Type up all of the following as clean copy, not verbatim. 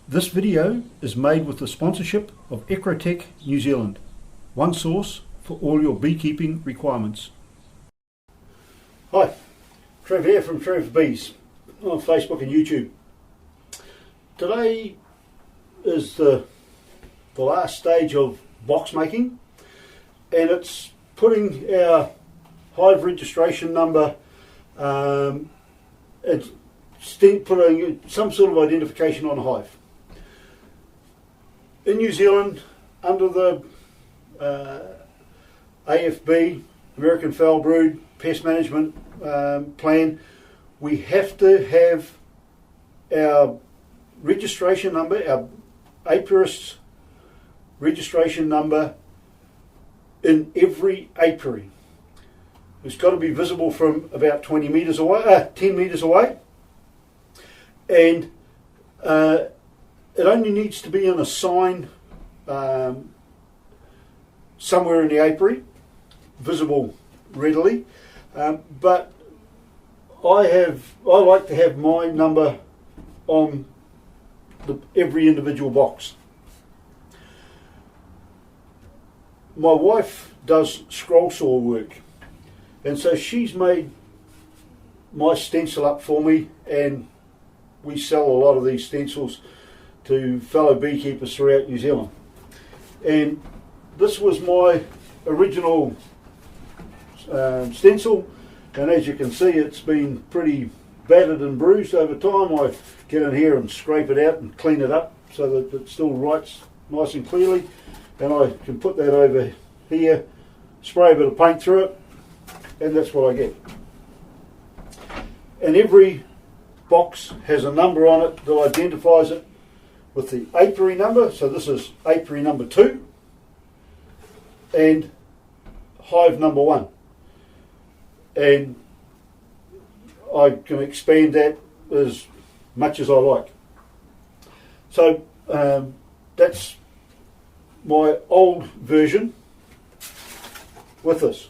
This video is made with the sponsorship of Ecrotech New Zealand, one source for all your beekeeping requirements. Hi, Trev here from Trevs Bees on Facebook and YouTube. Today is the last stage of box making, and it's putting our hive registration number, it's putting some sort of identification on a hive. In New Zealand, under the AFB, American Foul Brood Pest Management Plan, we have to have our registration number, our apiarist's registration number, in every apiary. It's got to be visible from about 10 metres away, and it only needs to be in a sign somewhere in the apiary, visible readily. But I like to have my number on every individual box. My wife does scroll saw work, and so she's made my stencil up for me, and we sell a lot of these stencils to fellow beekeepers throughout New Zealand. And this was my original stencil, and as you can see, it's been pretty battered and bruised over time. I get in here and scrape it out and clean it up so that it still writes nice and clearly, and I can put that over here, spray a bit of paint through it, and that's what I get. And every box has a number on it that identifies it with the apiary number. So this is apiary number 2 and hive number 1, and I can expand that as much as I like. So that's my old version with this,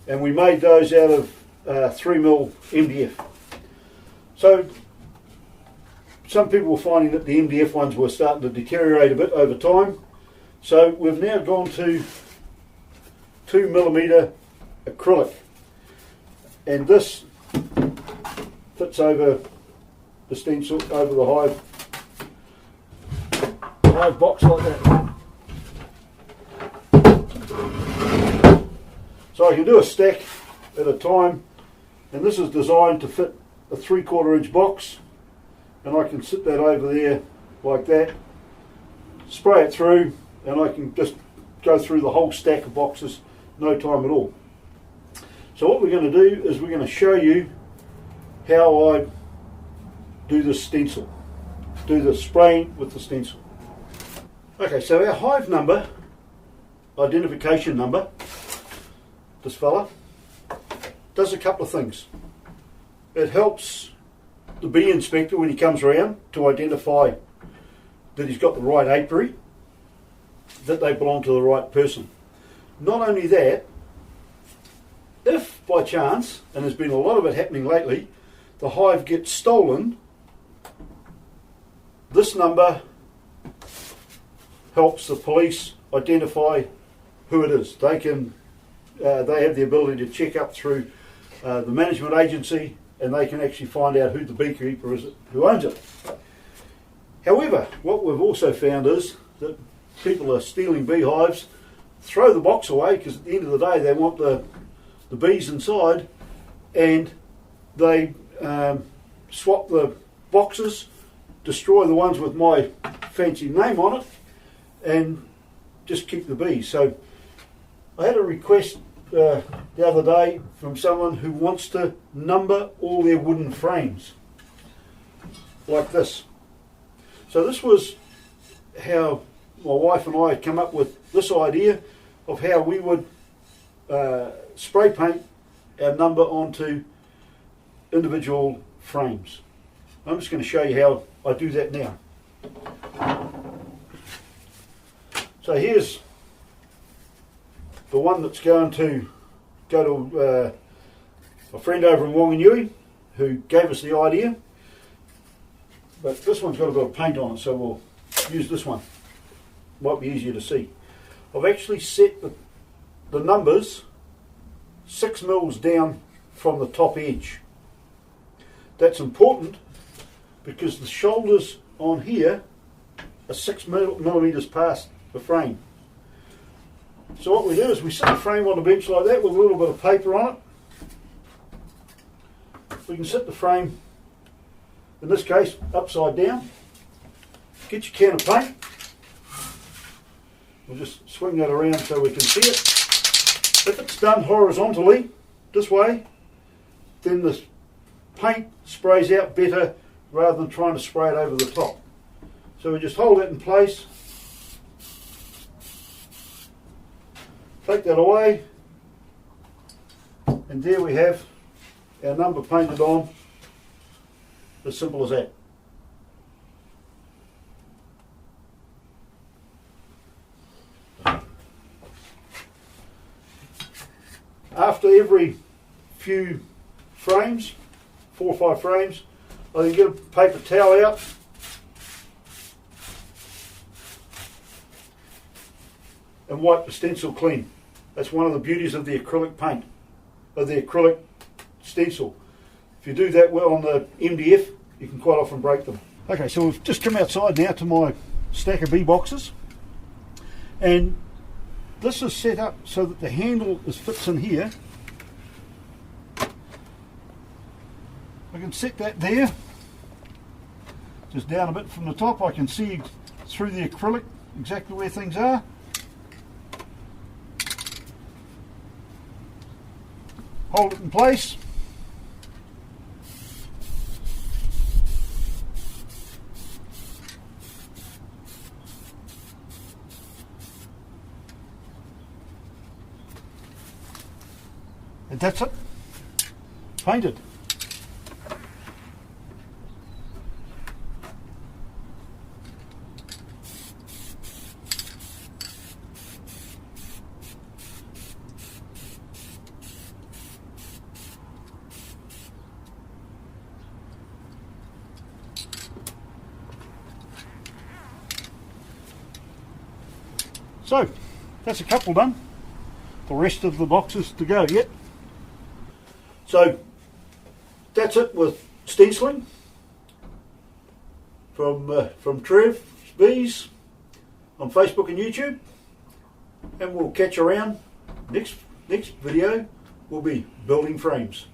and we made those out of 3mm MDF. So some people were finding that the MDF ones were starting to deteriorate a bit over time, so we've now gone to 2mm acrylic, and this fits over the stencil, over the hive box like that. So I can do a stack at a time, and this is designed to fit a 3/4 inch box, and I can sit that over there like that, spray it through, and I can just go through the whole stack of boxes, no time at all. So what we're going to do is we're going to show you how I do the stencil, do the spraying with the stencil. Okay, so our hive number, identification number, this fella, does a couple of things. It helps the bee inspector when he comes around to identify that he's got the right apiary, that they belong to the right person. Not only that, if by chance, and there's been a lot of it happening lately, the hive gets stolen, this number helps the police identify who it is. They can, they have the ability to check up through the management agency, and they can actually find out who the beekeeper is who owns it. However, what we've also found is that people are stealing beehives, throw the box away, because at the end of the day they want the bees inside, and they swap the boxes, destroy the ones with my fancy name on it, and just keep the bees. So I had a request the other day from someone who wants to number all their wooden frames like this. So this was how my wife and I had come up with this idea of how we would spray paint our number onto individual frames. I'm just going to show you how I do that now. So here's the one that's going to go to a friend over in Wanganui who gave us the idea. But this one's got a bit of paint on it, so we'll use this one. Might be easier to see. I've actually set the numbers 6 mils down from the top edge. That's important because the shoulders on here are 6 millimetres past the frame. So what we do is we set the frame on the bench like that with a little bit of paper on it. We can set the frame, in this case, upside down. Get your can of paint. We'll just swing that around so we can see it. If it's done horizontally, this way, then the paint sprays out better rather than trying to spray it over the top. So we just hold that in place, take that away, and there we have our number painted on, as simple as that. After every few frames, 4 or 5 frames, I can get a paper towel out and wipe the stencil clean. That's one of the beauties of the acrylic paint, of the acrylic stencil. If you do that well on the MDF, you can quite often break them. Okay, so we've just come outside now to my stack of bee boxes, and this is set up so that the handle fits in here. I can set that there, just down a bit from the top. I can see through the acrylic exactly where things are. Hold it in place. And that's it. Painted. So, that's a couple done. The rest of the boxes to go yet. So, that's it with stenciling from Trevs Bees on Facebook and YouTube. And we'll catch you around. Next video will be building frames.